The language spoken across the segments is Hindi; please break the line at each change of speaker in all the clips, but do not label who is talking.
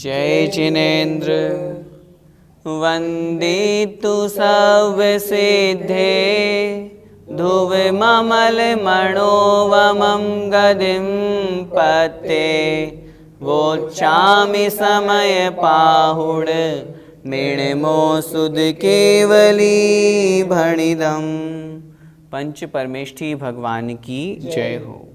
जय जिनेन्द्र वंदे तु सर्वसिद्धे धुवममलमणोवमं गदिं पते वोच्चामि समयपाहुड मृण्मो सुध केवली भणिदम्। पंच परमेष्ठी भगवान की जय हो।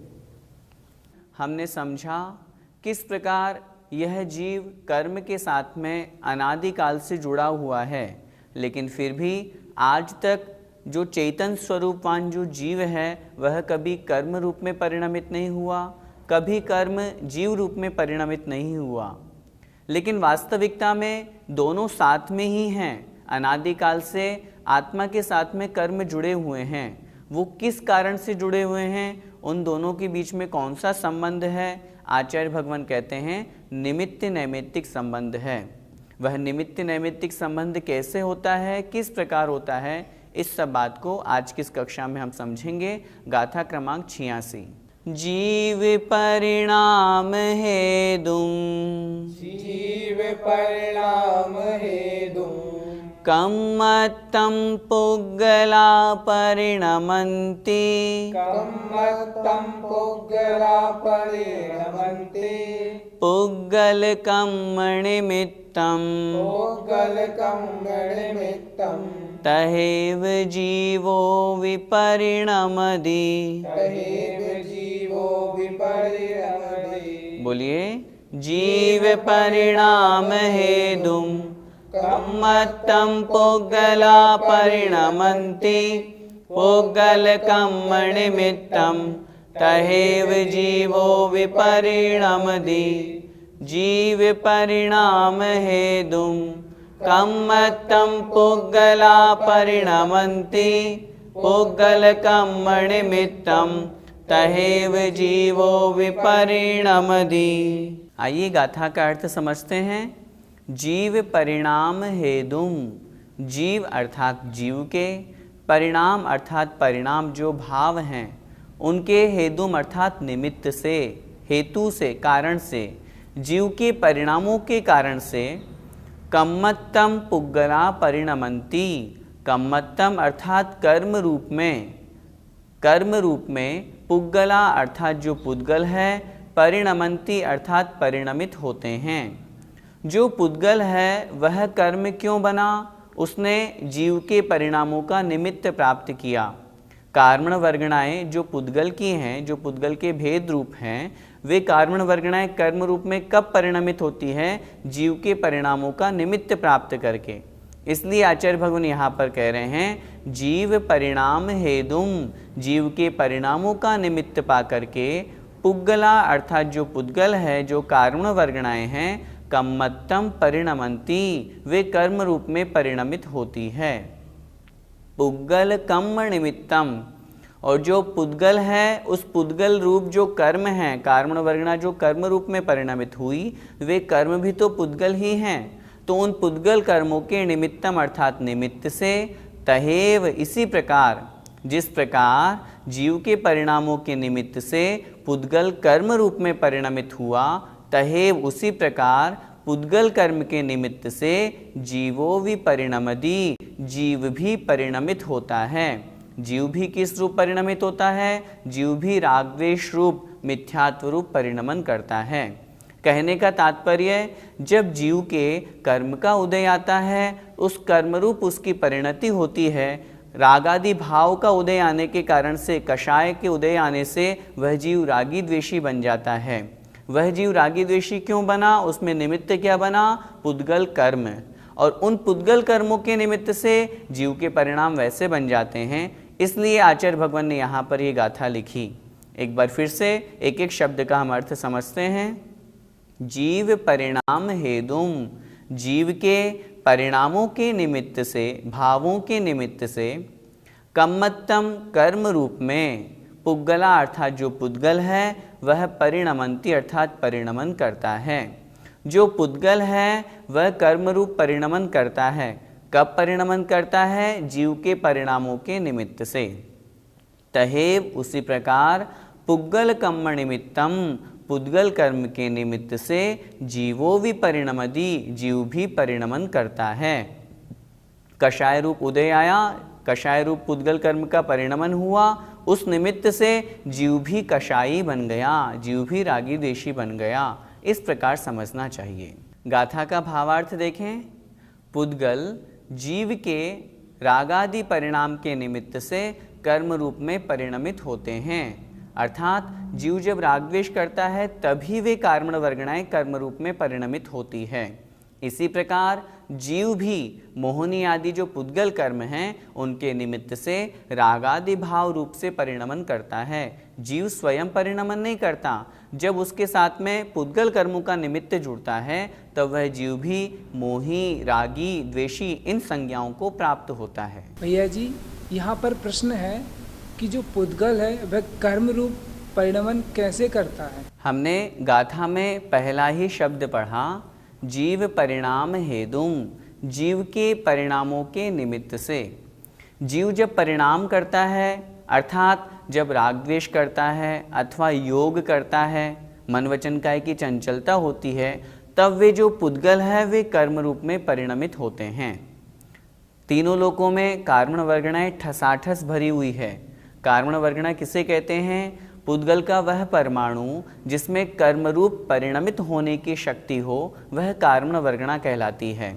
हमने समझा किस प्रकार यह जीव कर्म के साथ में अनादिकाल से जुड़ा हुआ है, लेकिन फिर भी आज तक जो चेतन स्वरूपवान जो जीव है वह कभी कर्म रूप में परिणमित नहीं हुआ, कभी कर्म जीव रूप में परिणमित नहीं हुआ। लेकिन वास्तविकता में दोनों साथ में ही हैं। अनादिकाल से आत्मा के साथ में कर्म जुड़े हुए हैं। वो किस कारण से जुड़े हुए हैं, उन दोनों के बीच में कौन सा संबंध है? आचार्य भगवान कहते हैं निमित्त नैमित्तिक संबंध है। वह निमित्त नैमित्तिक संबंध कैसे होता है, किस प्रकार होता है, इस सब बात को आज की इस कक्षा में हम समझेंगे। गाथा क्रमांक 86। जीव परिणाम हेतुम,
जीव परिणाम हेतुम
कम्मत्तं पुग्गला परिणमन्ति,
कम्मत्तं पुग्गला परिणमन्ति
पुग्गलकं निमित्तं
पुग्गलकं निमित्तं
तहेव जीवो विपरिणमति।
तहेव जीवो विपरिणमति।
बोलिए जीव परिणाम हेतुम कम्मत्तं पुग्गला परिणमन्ति पुग्गलकं निमित्तं तहेव जीवो विपरिणमति। जीव परिणाम हेतुं कम्मत्तं पुग्गला परिणमन्ति पुग्गलकं निमित्तं तहेव जीवो विपरिणमति। आइए गाथा का अर्थ समझते हैं। जीव परिणाम हेतुम, जीव अर्थात जीव के, परिणाम अर्थात परिणाम जो भाव हैं उनके, हेतुम अर्थात निमित्त से, हेतु से, कारण से, जीव के परिणामों के कारण से, कम्मत्तम पुग्गला परिणमन्ति, कम्मत्तम अर्थात कर्म रूप में, कर्म रूप में, पुग्गला अर्थात जो पुद्गल है, परिणमन्ति अर्थात परिणमित होते हैं। जो पुद्गल है वह कर्म क्यों बना? उसने जीव के परिणामों का निमित्त प्राप्त किया। कार्मण वर्गणाएं जो पुद्गल की हैं, जो पुद्गल के भेद रूप हैं, वे कार्मण वर्गणाएं कर्म रूप में कब परिणमित होती है? जीव के परिणामों का निमित्त प्राप्त करके। इसलिए आचार्य भगवान यहाँ पर कह रहे हैं जीव परिणाम हेतुम, जीव के परिणामों का निमित्त पा करके, पुग्गला अर्थात जो पुद्गल है, जो कार्मण वर्गणाएं हैं, कम्मत्तम परिणमन्ति, वे कर्म रूप में परिणमित होती है। पुग्गल कम्म निमित्तम, और जो पुद्गल है उस पुद्गल रूप जो कर्म है, कार्मण वर्गणा जो कर्म रूप में परिणमित हुई, वे कर्म भी तो पुद्गल ही हैं। तो उन पुद्गल कर्मों के निमित्तम अर्थात निमित्त से, तहेव इसी प्रकार, जिस प्रकार जीव के परिणामों के निमित्त से पुद्गल कर्म रूप में परिणमित हुआ, तहेव उसी प्रकार पुद्गल कर्म के निमित्त से जीवो विपरिणमति, जीव भी परिणमित होता है। जीव भी किस रूप परिणमित होता है? जीव भी रागद्वेष रूप मिथ्यात्व रूप परिणमन करता है। कहने का तात्पर्य, जब जीव के कर्म का उदय आता है, उस कर्म रूप उसकी परिणति होती है। रागादि भाव का उदय आने के कारण से, कषाय के उदय आने से वह जीव रागी द्वेषी बन जाता है। वह जीव रागी द्वेषी क्यों बना? उसमें निमित्त क्या बना? पुद्गल कर्म। और उन पुद्गल कर्मों के निमित्त से जीव के परिणाम वैसे बन जाते हैं। इसलिए आचार्य भगवान ने यहाँ पर ये गाथा लिखी। एक बार फिर से एक एक शब्द का हम अर्थ समझते हैं। जीव परिणाम हेतुम, जीव के परिणामों के निमित्त से, भावों के निमित्त से, कम्मत्तम कर्म रूप में, पुग्गला अर्थात जो पुद्गल है वह परिणमन्ति अर्थात परिणमन करता है। जो पुद्गल है वह कर्म रूप परिणमन करता है। कब परिणमन करता है? जीव के परिणामों के निमित्त से। तहेव उसी प्रकार पुग्गल कम्म निमित्तम, पुद्गल कर्म के निमित्त से जीवो विपरिणमति, जीव भी परिणमन करता है। कषाय रूप उदय आया, कषाय रूप पुद्गल कर्म का परिणमन हुआ, उस निमित्त से जीव भी कषायी बन गया, जीव भी रागी द्वेषी बन गया। इस प्रकार समझना चाहिए। गाथा का भावार्थ देखें। पुद्गल जीव के रागादि परिणाम के निमित्त से कर्म रूप में परिणमित होते हैं, अर्थात जीव जब राग द्वेष करता है तभी वे कार्मण वर्गणाएं कर्म रूप में परिणमित होती है। इसी प्रकार जीव भी मोहनी आदि जो पुद्गल कर्म हैं उनके निमित्त से रागादि भाव रूप से परिणमन करता है। जीव स्वयं परिणमन नहीं करता, जब उसके साथ में पुद्गल कर्मों का निमित्त जुड़ता है तब वह जीव भी मोही, रागी, द्वेषी इन संज्ञाओं को प्राप्त होता है।
भैया जी, यहाँ पर प्रश्न है कि जो पुद्गल है वह कर्म रूप परिणमन कैसे करता है? हमने
गाथा में पहला ही शब्द पढ़ा, जीव परिणाम हेतुम, जीव के परिणामों के निमित्त से। जीव जब परिणाम करता है अर्थात जब राग द्वेष करता है अथवा योग करता है, मन वचन काया की चंचलता होती है, तब वे जो पुद्गल है वे कर्म रूप में परिणमित होते हैं। तीनों लोकों में कार्मण वर्गणाएं ठसाठस भरी हुई है। कार्मण वर्गणा किसे कहते हैं? पुद्गल का वह परमाणु जिसमें कर्मरूप परिणमित होने की शक्ति हो वह कार्मण वर्गणा कहलाती है।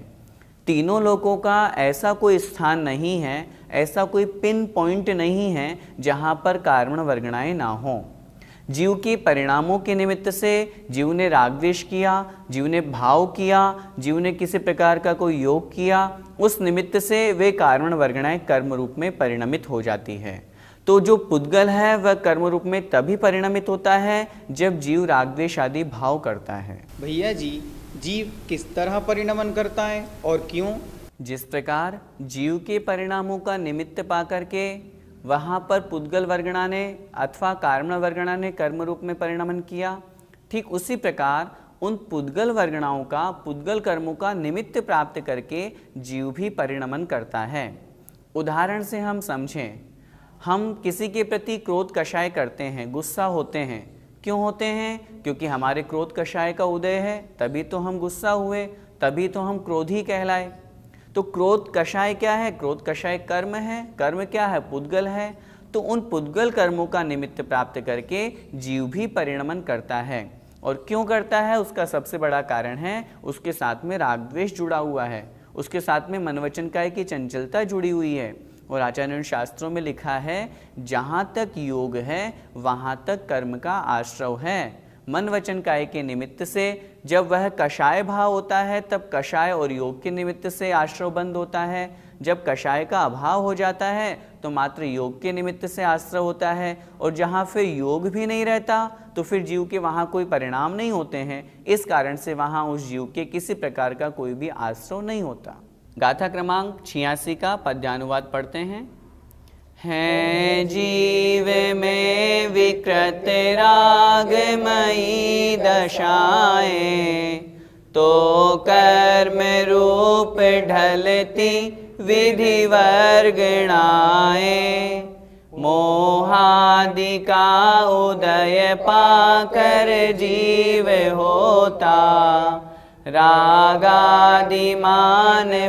तीनों लोकों का ऐसा कोई स्थान नहीं है, ऐसा कोई पिन पॉइंट नहीं है जहाँ पर कार्मण वर्गणाएं ना हो। जीव के परिणामों के निमित्त से जीव ने राग द्वेष किया, जीव ने भाव किया, जीव ने किसी प्रकार का कोई योग किया, उस निमित्त से वे कार्मण वर्गणाएं कर्म रूप में परिणमित हो जाती है। तो जो पुद्गल है वह कर्म रूप में तभी परिणमित होता है जब जीव राग द्वेष आदि भाव करता है।
भैया जी, जीव किस तरह परिणमन करता है और क्यों?
जिस प्रकार जीव के परिणामों का निमित्त पा करके वहाँ पर पुद्गल वर्गणा ने अथवा कार्मण वर्गणा ने कर्म रूप में परिणमन किया, ठीक उसी प्रकार उन पुद्गल वर्गणाओं का, पुद्गल कर्मों का निमित्त प्राप्त करके जीव भी परिणमन करता है। उदाहरण से हम समझें, हम किसी के प्रति क्रोध कषाय करते हैं, गुस्सा होते हैं। क्यों होते हैं? क्योंकि हमारे क्रोध कषाय का उदय है, तभी तो हम गुस्सा हुए, तभी तो हम क्रोधी कहलाए। तो क्रोध कषाय क्या है? क्रोध कषाय कर्म है। कर्म क्या है? पुद्गल है। तो उन पुद्गल कर्मों का निमित्त प्राप्त करके जीव भी परिणमन करता है। और क्यों करता है? उसका सबसे बड़ा कारण है उसके साथ में राग द्वेष जुड़ा हुआ है, उसके साथ में मन वचन काया की चंचलता जुड़ी हुई है। और आचार्य शास्त्रों में लिखा है, जहाँ तक योग है वहाँ तक कर्म का आश्रव है। मन वचन काया के निमित्त से जब वह कषाय भाव होता है तब कषाय और योग के निमित्त से आश्रव बंद होता है। जब कषाय का अभाव हो जाता है तो मात्र योग के निमित्त से आश्रव होता है। और जहाँ फिर योग भी नहीं रहता तो फिर जीव के वहाँ कोई परिणाम नहीं होते हैं। इस कारण से वहाँ उस जीव के किसी प्रकार का कोई भी आश्रव नहीं होता। गाथा क्रमांक 86 का पद्यानुवाद पढ़ते हैं। है जीव में विकृत रागमयी दशाएं, तो कर्म रूप ढलती विधि वर्गणाएं। मोहादि का उदय पाकर जीव होता, रागादिमान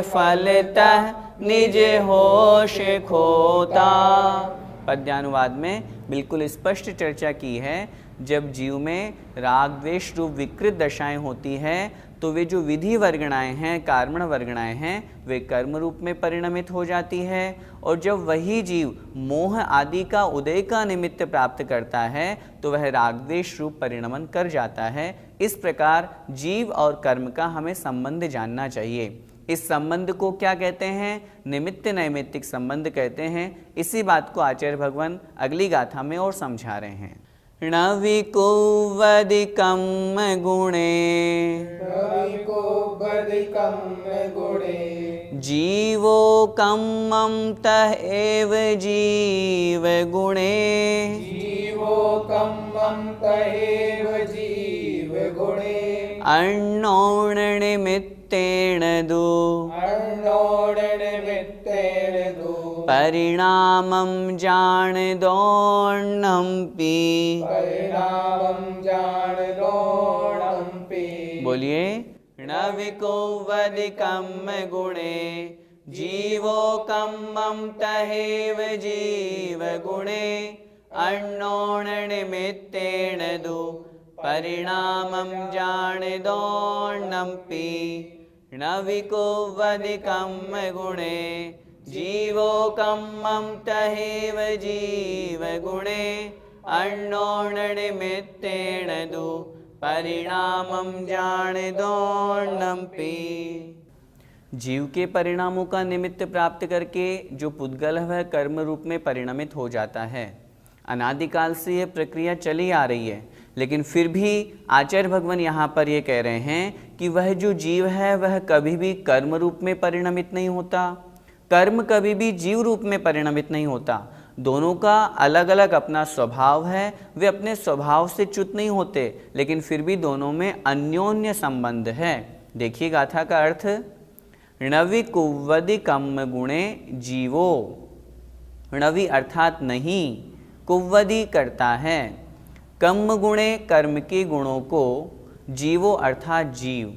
फलतः निज होश खोता। पद्यानुवाद में बिल्कुल स्पष्ट चर्चा की है, जब जीव में राग द्वेष रूप विकृत दशाएं होती हैं तो वे जो विधि वर्गणाएं हैं, कार्मण वर्गणाएं हैं, वे कर्म रूप में परिणमित हो जाती है। और जब वही जीव मोह आदि का उदय का निमित्त प्राप्त करता है तो वह राग द्वेष रूप परिणमन कर जाता है। इस प्रकार जीव और कर्म का हमें संबंध जानना चाहिए। इस संबंध को क्या कहते हैं? निमित्त नैमित्तिक संबंध कहते हैं। इसी बात को आचार्य भगवान अगली गाथा में और समझा रहे हैं। णविकुवदिकं गुणे, जीवो कम्मं तः एव जीव गुणे।
जीवो कम्मं तहेव जीव गुणे।
अर्णोर्निमित्तेन दु,
अर्णोर्निमित्तेन दु।
परिणामं जान दोर्णम्पि।
परिणामं जान दोर्णम्पि।
बोलिए, न विकुवद कम्म गुणे जीवो कम्मं तहेव जीव गुणे अन्योन निमित्तेन दु परिणामं जान दोर्णम्पि। न विकुवद कम्म गुणे जीवो कम्मं तहेव जीव गुणे अन्योन निमित्तेन दु परिणामं जान दोर्णम्पि। जीव के परिणामों का निमित्त प्राप्त करके जो पुद्गल है वह कर्म रूप में परिणमित हो जाता है। अनादिकाल से यह प्रक्रिया चली आ रही है, लेकिन फिर भी आचार्य भगवान यहाँ पर ये कह रहे हैं कि वह जो जीव है वह कभी भी कर्म रूप में परिणमित नहीं होता, कर्म कभी भी जीव रूप में परिणमित नहीं होता। दोनों का अलग अलग अपना स्वभाव है, वे अपने स्वभाव से च्युत नहीं होते, लेकिन फिर भी दोनों में अन्योन्य संबंध है। देखिए गाथा का अर्थ, णवि कुव्वदि कम्म गुणे जीवो। णवि अर्थात नहीं, कुव्वदि करता है, कम्म गुणे कर्म के गुणों को, जीवो अर्थात जीव।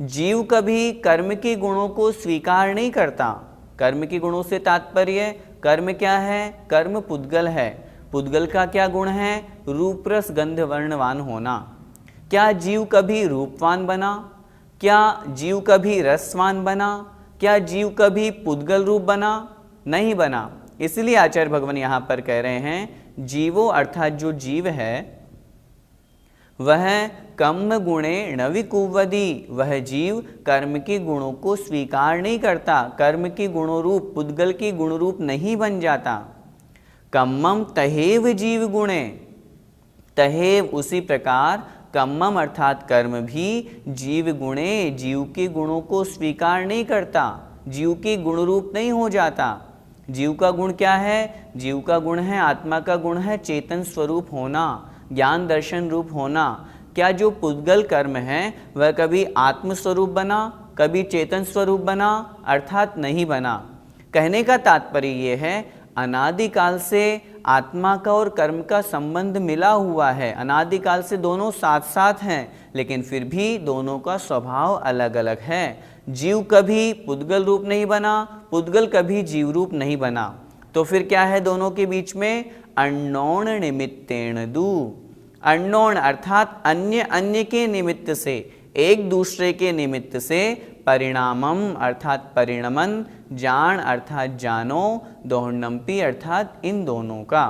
जीव कभी कर्म के गुणों को स्वीकार नहीं करता। कर्म के गुणों से तात्पर्य, कर्म क्या है? कर्म पुद्गल है। पुद्गल का क्या गुण है? रूप रस गंध वर्णवान होना। क्या जीव कभी रूपवान बना? क्या जीव कभी रसवान बना? क्या जीव कभी पुद्गल रूप बना? नहीं बना। इसलिए आचार्य भगवान यहाँ पर कह रहे हैं, जीवो अर्थात जो जीव है वह कम्म गुणे णवि कुव्वदि, वह जीव कर्म के गुणों को स्वीकार नहीं करता, कर्म के गुणों रूप पुद्गल के गुण रूप नहीं बन जाता। कम्मम तहेव जीव गुणे, तहेव उसी प्रकार कम्मम अर्थात कर्म भी जीव गुणे जीव के गुणों को स्वीकार नहीं करता, जीव के गुण रूप नहीं हो जाता। जीव का गुण क्या है? जीव का गुण है, आत्मा का गुण है चेतन स्वरूप होना, ज्ञान दर्शन रूप होना। क्या जो पुद्गल कर्म है वह कभी आत्म स्वरूप बना, कभी चेतन स्वरूप बना? अर्थात नहीं बना। कहने का तात्पर्य ये है, अनादिकाल से आत्मा का और कर्म का संबंध मिला हुआ है, अनादिकाल से दोनों साथ साथ हैं, लेकिन फिर भी दोनों का स्वभाव अलग अलग है। जीव कभी पुद्गल रूप नहीं बना, पुद्गल कभी जीव रूप नहीं बना। तो फिर क्या है दोनों के बीच में? अण्णोण निमित्तेन दु। अण्णोण अर्थात अन्य अन्य के निमित्त से, एक दूसरे के निमित्त से, परिणामम अर्थात परिणमन, जान अर्थात जानो, दोहर्णम्पि अर्थात इन दोनों का,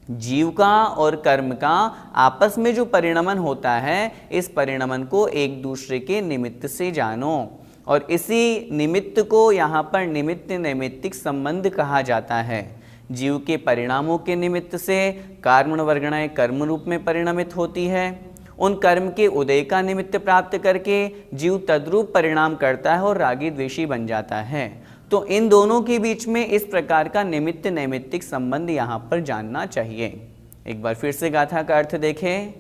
जीव का और कर्म का आपस में जो परिणमन होता है, इस परिणमन को एक दूसरे के निमित्त से जानो। और इसी निमित्त को यहाँ पर निमित्त नैमित्तिक संबंध कहा जाता है। जीव के परिणामों के निमित्त से कार्मण वर्गणाएं कर्म रूप में परिणमित होती है, उन कर्म के उदय का निमित्त प्राप्त करके जीव तद्रूप परिणाम करता है और रागी द्वेषी बन जाता है। तो इन दोनों के बीच में इस प्रकार का निमित्त नैमित्तिक संबंध यहाँ पर जानना चाहिए। एक बार फिर से गाथा का अर्थ देखें,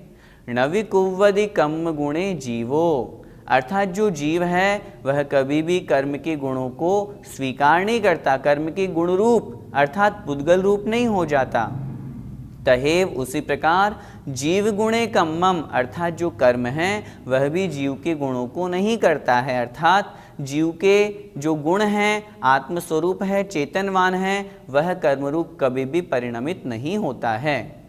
णवि कुव्वदि कम्म गुणे जीवो, अर्थात जो जीव है वह कभी भी कर्म के गुणों को स्वीकार नहीं करता, कर्म के गुण रूप अर्थात पुद्गल रूप नहीं हो जाता। तहेव उसी प्रकार जीव गुणे कम्मम, अर्थात जो कर्म है वह भी जीव के गुणों को नहीं करता है, अर्थात जीव के जो गुण हैं, आत्मस्वरूप है, चेतनवान है, वह कर्म रूप कभी भी परिणमित नहीं होता है।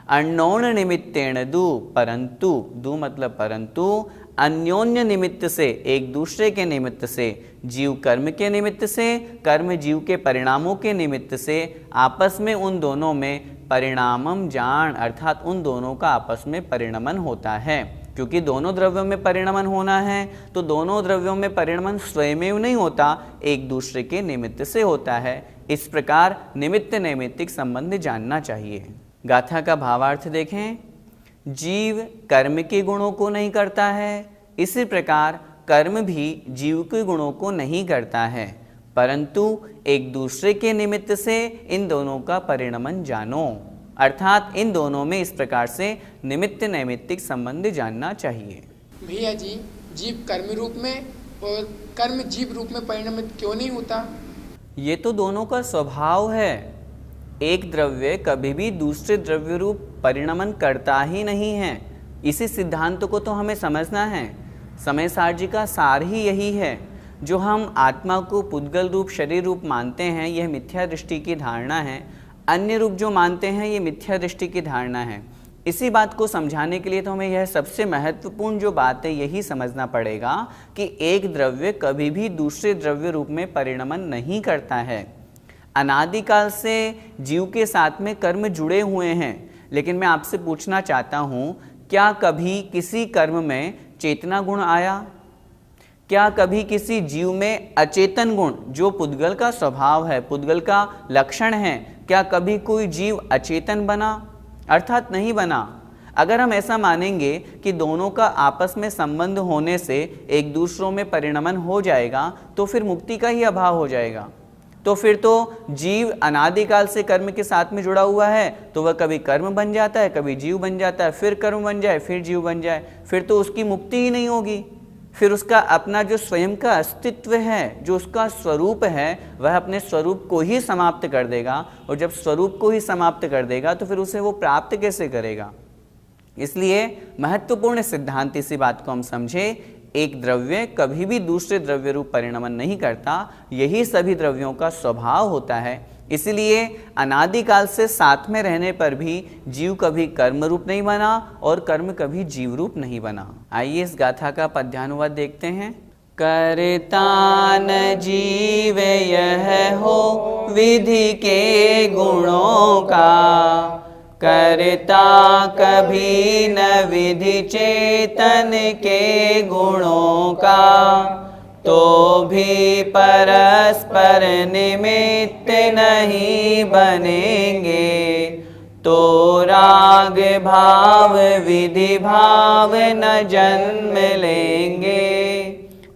अण्णोन निमित्तेन दु, परंतु, दु मतलब परंतु, अन्योन्य निमित्त से, एक दूसरे के निमित्त से, जीव कर्म के निमित्त से, कर्म जीव के परिणामों के निमित्त से, आपस में उन दोनों में परिणामम जान अर्थात उन दोनों का आपस में परिणमन होता है। क्योंकि दोनों द्रव्यों में परिणमन होना है, तो दोनों द्रव्यों में परिणमन स्वयमेव नहीं होता, एक दूसरे के निमित्त से होता है। इस प्रकार निमित्त नैमित्तिक संबंध जानना चाहिए। गाथा का भावार्थ देखें, जीव कर्म के गुणों को नहीं करता है, इसी प्रकार कर्म भी जीव के गुणों को नहीं करता है, परंतु एक दूसरे के निमित्त से इन दोनों का परिणमन जानो, अर्थात इन दोनों में इस प्रकार से निमित्त नैमित्तिक संबंध जानना चाहिए।
भैया जी, जीव कर्म रूप में और कर्म जीव रूप में परिणमित क्यों नहीं होता?
ये तो दोनों का स्वभाव है। एक द्रव्य कभी भी दूसरे द्रव्य रूप परिणमन करता ही नहीं है। इसी सिद्धांत को तो हमें समझना है। समय सार जी का सार ही यही है। जो हम आत्मा को पुद्गल रूप शरीर रूप मानते हैं, यह मिथ्या दृष्टि की धारणा है। अन्य रूप जो मानते हैं, ये मिथ्या दृष्टि की धारणा है। इसी बात को समझाने के लिए तो हमें यह सबसे महत्वपूर्ण जो बात है यही समझना पड़ेगा कि एक द्रव्य कभी भी दूसरे द्रव्य रूप में परिणमन नहीं करता है। अनादिकाल से जीव के साथ में कर्म जुड़े हुए हैं, लेकिन मैं आपसे पूछना चाहता हूँ, क्या कभी किसी कर्म में चेतना गुण आया? क्या कभी किसी जीव में अचेतन गुण, जो पुद्गल का स्वभाव है, पुद्गल का लक्षण है, क्या कभी कोई जीव अचेतन बना? अर्थात नहीं बना। अगर हम ऐसा मानेंगे कि दोनों का आपस में संबंध होने से एक दूसरों में परिणमन हो जाएगा, तो फिर मुक्ति का ही अभाव हो जाएगा। तो फिर तो जीव अनादिकाल से कर्म के साथ में जुड़ा हुआ है, तो वह कभी कर्म बन जाता है, कभी जीव बन जाता है, फिर कर्म बन जाए, फिर जीव बन जाए, फिर तो उसकी मुक्ति ही नहीं होगी। फिर उसका अपना जो स्वयं का अस्तित्व है, जो उसका स्वरूप है, वह अपने स्वरूप को ही समाप्त कर देगा। और जब स्वरूप को ही समाप्त कर देगा तो फिर उसे वो प्राप्त कैसे करेगा? इसलिए महत्वपूर्ण सिद्धांत इसी बात को हम समझे, एक द्रव्य कभी भी दूसरे द्रव्य रूप परिणमन नहीं करता। यही सभी द्रव्यों का स्वभाव होता है। इसलिए अनादिकाल से साथ में रहने पर भी जीव कभी कर्म रूप नहीं बना और कर्म कभी जीव रूप नहीं बना। आइए इस गाथा का पद्यानुवाद देखते हैं। करता न जीव यह हो विधि के गुणों का, करता कभी न विधि चेतन के गुणों का, तो भी परस्पर निमित्त नहीं बनेंगे, तो राग भाव विधि भाव न जन्म लेंगे।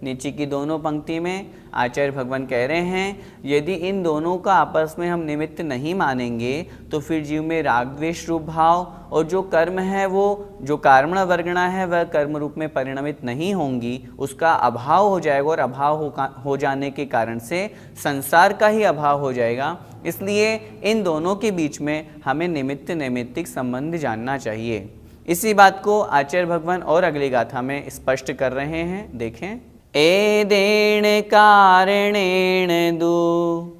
नीचे की दोनों पंक्ति में आचार्य भगवान कह रहे हैं, यदि इन दोनों का आपस में हम निमित्त नहीं मानेंगे तो फिर जीव में राग द्वेष रूप भाव और जो कर्म है, वो जो कारण वर्गणा है, वह कर्म रूप में परिणमित नहीं होंगी, उसका अभाव हो जाएगा। और अभाव हो जाने के कारण से संसार का ही अभाव हो जाएगा। इसलिए इन दोनों के बीच में हमें निमित्त नैमित्तिक संबंध जानना चाहिए। इसी बात को आचार्य भगवान और अगली गाथा में स्पष्ट कर रहे हैं। देखें, एदेण कारणेन दु,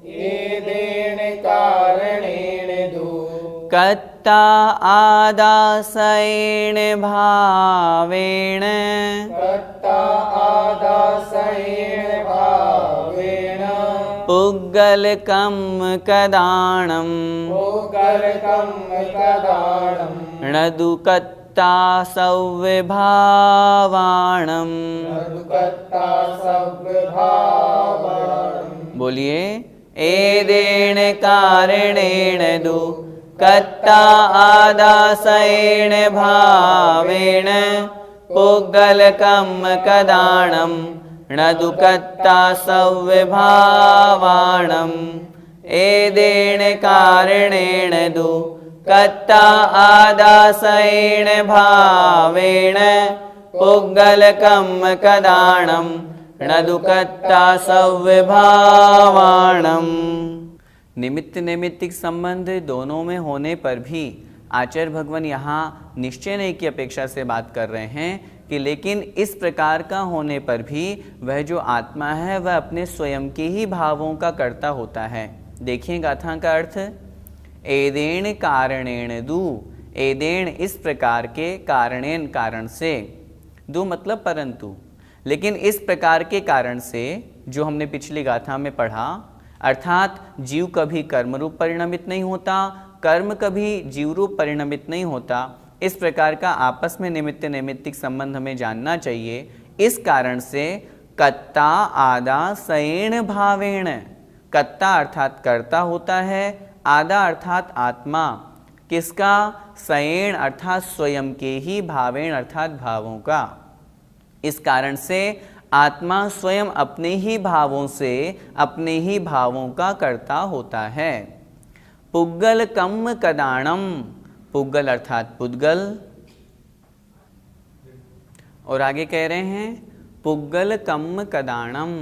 एदेण कारणेन दु,
कत्ता आदासेन भावेन,
कत्ता आदासेन भावेन,
पुग्गलकं कदाणं,
पुग्गलकं कदाणं,
णदु कत्ता सव्यभावाणं,
कत्ता सव्यभावाणं।
बोलिए, एदेण कारणेन दु, कत्ता आदासेन भावेन, पुग्गलकं कदाणं, णदु कत्ता सव्यभावाणं। एदेण कारणेन दु, कत्ता आदासेन भावेन, पुग्गलकं कदाणं, णदु कत्ता सव्यभावाणं। निमित्त नैमित्तिक संबंध दोनों में होने पर भी आचार्य भगवान यहाँ निश्चय नहीं की अपेक्षा से बात कर रहे हैं कि लेकिन इस प्रकार का होने पर भी वह जो आत्मा है वह अपने स्वयं के ही भावों का कर्ता होता है। देखिए गाथा का अर्थ, एदेण कारणेन दु, एदेण इस प्रकार के, कारणेन कारण से, दु मतलब परंतु, लेकिन इस प्रकार के कारण से जो हमने पिछली गाथा में पढ़ा, अर्थात जीव कभी कर्म रूप परिणमित नहीं होता, कर्म कभी जीव रूप परिणमित नहीं होता। इस प्रकार का आपस में निमित्त नैमित्तिक संबंध हमें जानना चाहिए। इस कारण से कत्ता आदासेन भावेन, कत्ता अर्थात कर्ता होता है, आदा अर्थात आत्मा, किसका? सयेण अर्थात स्वयं के ही, भावेण अर्थात भावों का। इस कारण से आत्मा स्वयं अपने ही भावों से अपने ही भावों का कर्ता होता है। पुग्गलकं कदाणं, पुग्गल अर्थात पुद्गल, और आगे कह रहे हैं पुग्गलकं कदाणं,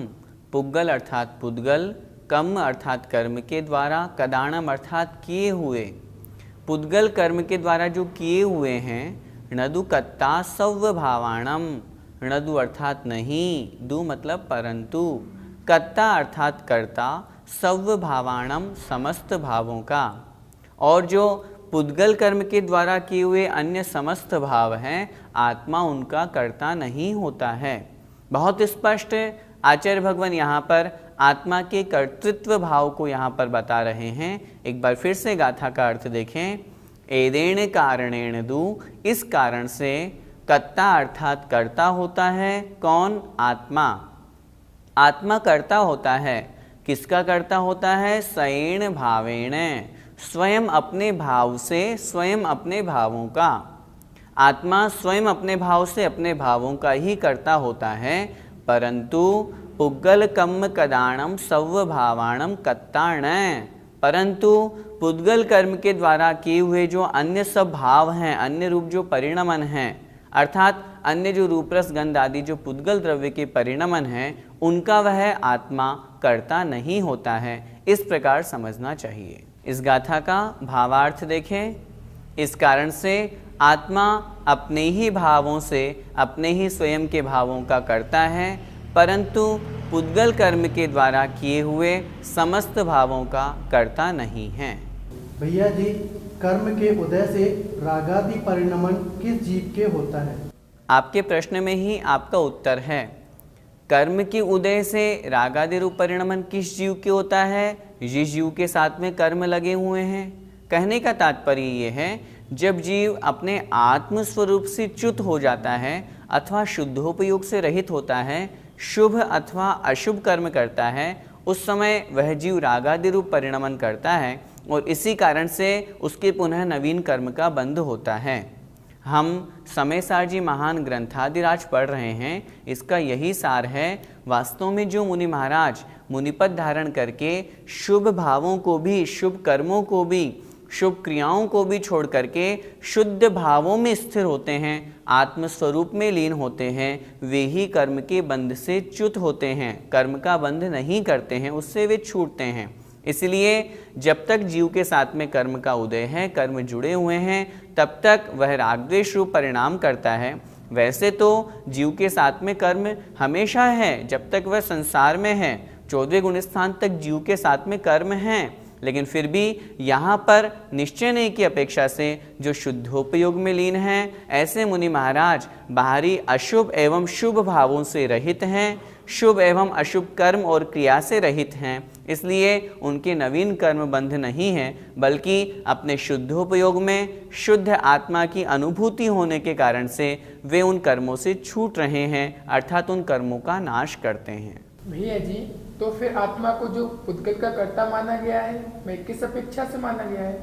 पुग्गल अर्थात पुद्गल, कर्म अर्थात कर्म के द्वारा, कदाणम अर्थात किए हुए, पुद्गल कर्म के द्वारा जो किए हुए हैं, नदु कत्ता सव्व भावाणम, नदु अर्थात नहीं, दु मतलब परंतु, कत्ता अर्थात कर्ता, सव्व भावाणम समस्त भावों का, और जो पुद्गल कर्म के द्वारा किए हुए अन्य समस्त भाव हैं, आत्मा उनका कर्ता नहीं होता है। बहुत स्पष्ट आचार्य भगवान यहाँ पर आत्मा के कर्तृत्व भाव को यहाँ पर बता रहे हैं। एक बार फिर से गाथा का अर्थ देखें। एदेण कारणेण दु, इस कारण से, कर्ता अर्थात कर्ता होता है। कौन? आत्मा। आत्मा कर्ता होता है। किसका कर्ता होता है? सयेण भावेण, स्वयं अपने भाव से, स्वयं अपने भावों का। आत्मा स्वयं अपने भाव से अपने भावों का ही कर्ता होता है, परंतु पुद्गल कर्म कदाणम सव्व भावाणम कत्ताण, परंतु पुद्गल कर्म के द्वारा किए हुए जो अन्य सब भाव हैं, अन्य रूप जो परिणमन हैं, अर्थात अन्य जो रूप रस गंध आदि जो पुद्गल द्रव्य के परिणमन हैं, उनका वह आत्मा कर्ता नहीं होता है। इस प्रकार समझना चाहिए। इस गाथा का भावार्थ देखें। इस कारण से आत्मा अपने ही भावों से, अपने ही स्वयं के भावों का कर्ता है, परंतु पुद्गल कर्म के द्वारा किए हुए समस्त भावों का कर्ता नहीं है।
भैया जी, कर्म के उदय से रागादि परिणमन किस जीव के होता है?
आपके प्रश्न में ही आपका उत्तर है। कर्म के उदय से रागादि रूप परिणमन किस जीव के होता है? जिस जीव के साथ में कर्म लगे हुए हैं। कहने का तात्पर्य ये है, जब जीव अपने आत्म स्वरूप से च्युत हो जाता है अथवा शुद्धोपयोग से रहित होता है, शुभ अथवा अशुभ कर्म करता है, उस समय वह जीव रागादि रूप परिणमन करता है और इसी कारण से उसके पुनः नवीन कर्म का बंध होता है। हम समय सार जी महान ग्रंथादिराज पढ़ रहे हैं, इसका यही सार है। वास्तव में जो मुनि महाराज मुनिपद धारण करके शुभ भावों को भी, शुभ कर्मों को भी, शुभ क्रियाओं को भी छोड़ करके शुद्ध भावों में स्थिर होते हैं, आत्मस्वरूप में लीन होते हैं, वे ही कर्म के बंध से च्युत होते हैं, कर्म का बंध नहीं करते हैं, उससे वे छूटते हैं। इसलिए जब तक जीव के साथ में कर्म का उदय है, कर्म जुड़े हुए हैं, तब तक वह रागद्वेष रूप परिणाम करता है। वैसे तो जीव के साथ में कर्म हमेशा है, जब तक वह संसार में है, 14वें गुण स्थान तक जीव के साथ में कर्म हैं, लेकिन फिर भी यहाँ पर निश्चय नहीं की अपेक्षा से जो शुद्धोपयोग में लीन हैं, ऐसे मुनि महाराज बाहरी अशुभ एवं शुभ भावों से रहित हैं, शुभ एवं अशुभ कर्म और क्रिया से रहित हैं, इसलिए उनके नवीन कर्म बंध नहीं है, बल्कि अपने शुद्धोपयोग में शुद्ध आत्मा की अनुभूति होने के कारण से वे उन कर्मों से छूट रहे हैं, अर्थात उन कर्मों का नाश करते हैं।
भैया जी, तो फिर आत्मा को जो पुद्गल का कर्ता माना गया है, मैं किस अपेक्षा से माना गया है?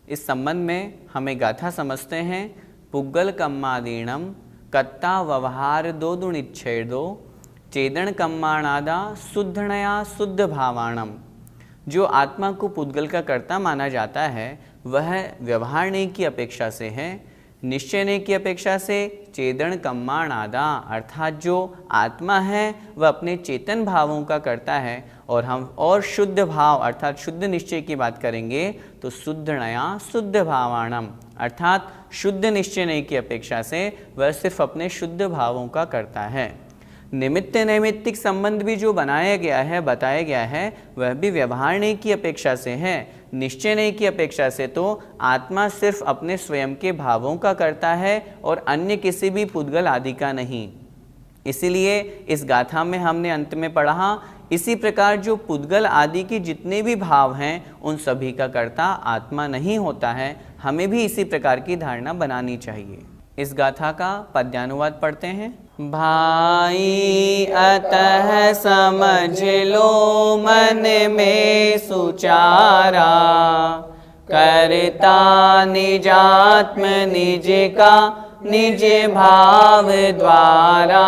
इस संबंध में हमें गाथा समझते हैं। पुद्गल कम्मादीणम कत्ता व्यवहार दो दुनिच्छेदो चेदन कम्माणादा शुद्धणया शुद्ध भावाणम। जो आत्मा को पुद्गल का कर्ता माना जाता है वह व्यवहार नहीं की अपेक्षा से है, निश्चय नहीं की अपेक्षा से चेदन कम्माणादा, अर्थात जो आत्मा है वह अपने चेतन भावों का करता है, और हम और शुद्ध भाव अर्थात शुद्ध निश्चय की बात करेंगे तो शुद्धणया शुद्ध भावाणम, अर्थात शुद्ध निश्चय नहीं की अपेक्षा से वह सिर्फ अपने शुद्ध भावों का करता है। निमित्त नैमित्तिक संबंध भी जो बनाया गया है, बताया गया है, वह भी व्यवहार नहीं की अपेक्षा से है, निश्चय नहीं की अपेक्षा से तो आत्मा सिर्फ अपने स्वयं के भावों का करता है और अन्य किसी भी पुद्गल आदि का नहीं। इसीलिए इस गाथा में हमने अंत में पढ़ा, इसी प्रकार जो पुद्गल आदि के जितने भी भाव हैं उन सभी का कर्ता आत्मा नहीं होता है। हमें भी इसी प्रकार की धारणा बनानी चाहिए। इस गाथा का पद्यानुवाद पढ़ते हैं। भाई अतः समझ लो मन में सुचारा, करता निजात्म निज का निज भाव द्वारा,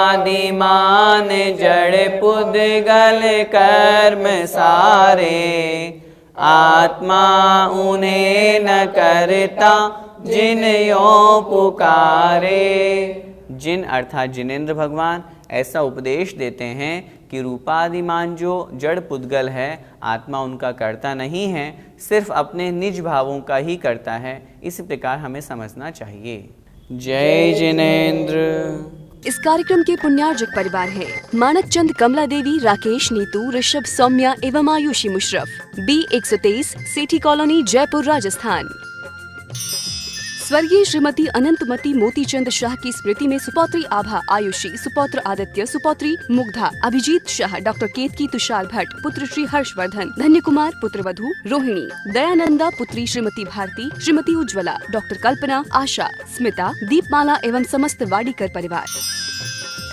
रूपादिमान जड़ पुद्गल कर्म सारे, आत्मा उन्हें न करता जिन यो पुकारे। जिन अर्थात जिनेंद्र भगवान ऐसा उपदेश देते हैं कि रूपादिमान जो जड़ पुद्गल है, आत्मा उनका कर्ता नहीं है, सिर्फ अपने निज भावों का ही करता है। इस प्रकार हमें समझना चाहिए। जय जिनेंद्र।
इस कार्यक्रम के पुण्यार्जक परिवार है मानक चंद, कमला देवी, राकेश, नीतू, ऋषभ, सौम्या एवं आयुषी मुशरफ, B123, सेठी कॉलोनी, जयपुर, राजस्थान। स्वर्गीय श्रीमती अनंतमती मोतीचंद शाह की स्मृति में सुपौत्री आभा आयुषी, सुपौत्र आदित्य, सुपौत्री मुग्धा, अभिजीत शाह, डॉक्टर केतकी तुषार भट्ट, पुत्र श्री हर्षवर्धन, धन्य कुमार पुत्रवधू रोहिणी, दयानंदा पुत्री श्रीमती भारती, श्रीमती उज्ज्वला, डॉक्टर कल्पना, आशा, स्मिता, दीपमाला एवं समस्त वाडीकर परिवार।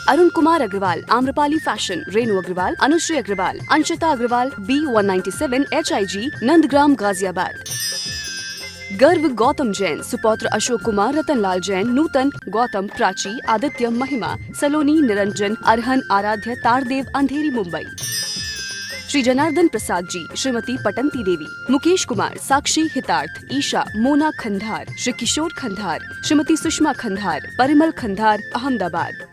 Arun Kumar Agarwal, Amrapali fashion, Renu Agarwal, Anushree Agarwal, Anshita Agarwal, B197 HIG, Nandgram, Ghaziabad. गर्व गौतम जैन, सुपौत्र अशोक कुमार, रतनलाल जैन, नूतन, गौतम, प्राची, आदित्य, महिमा, सलोनी, निरंजन, अरहन, आराध्य, तारदेव, अंधेरी, मुंबई। श्री जनार्दन प्रसाद जी, श्रीमती पटंती देवी, मुकेश कुमार, साक्षी, हितार्थ, ईशा, मोना खंधार, श्री किशोर खंधार, श्रीमती सुषमा खंधार, परिमल खंधार, अहमदाबाद।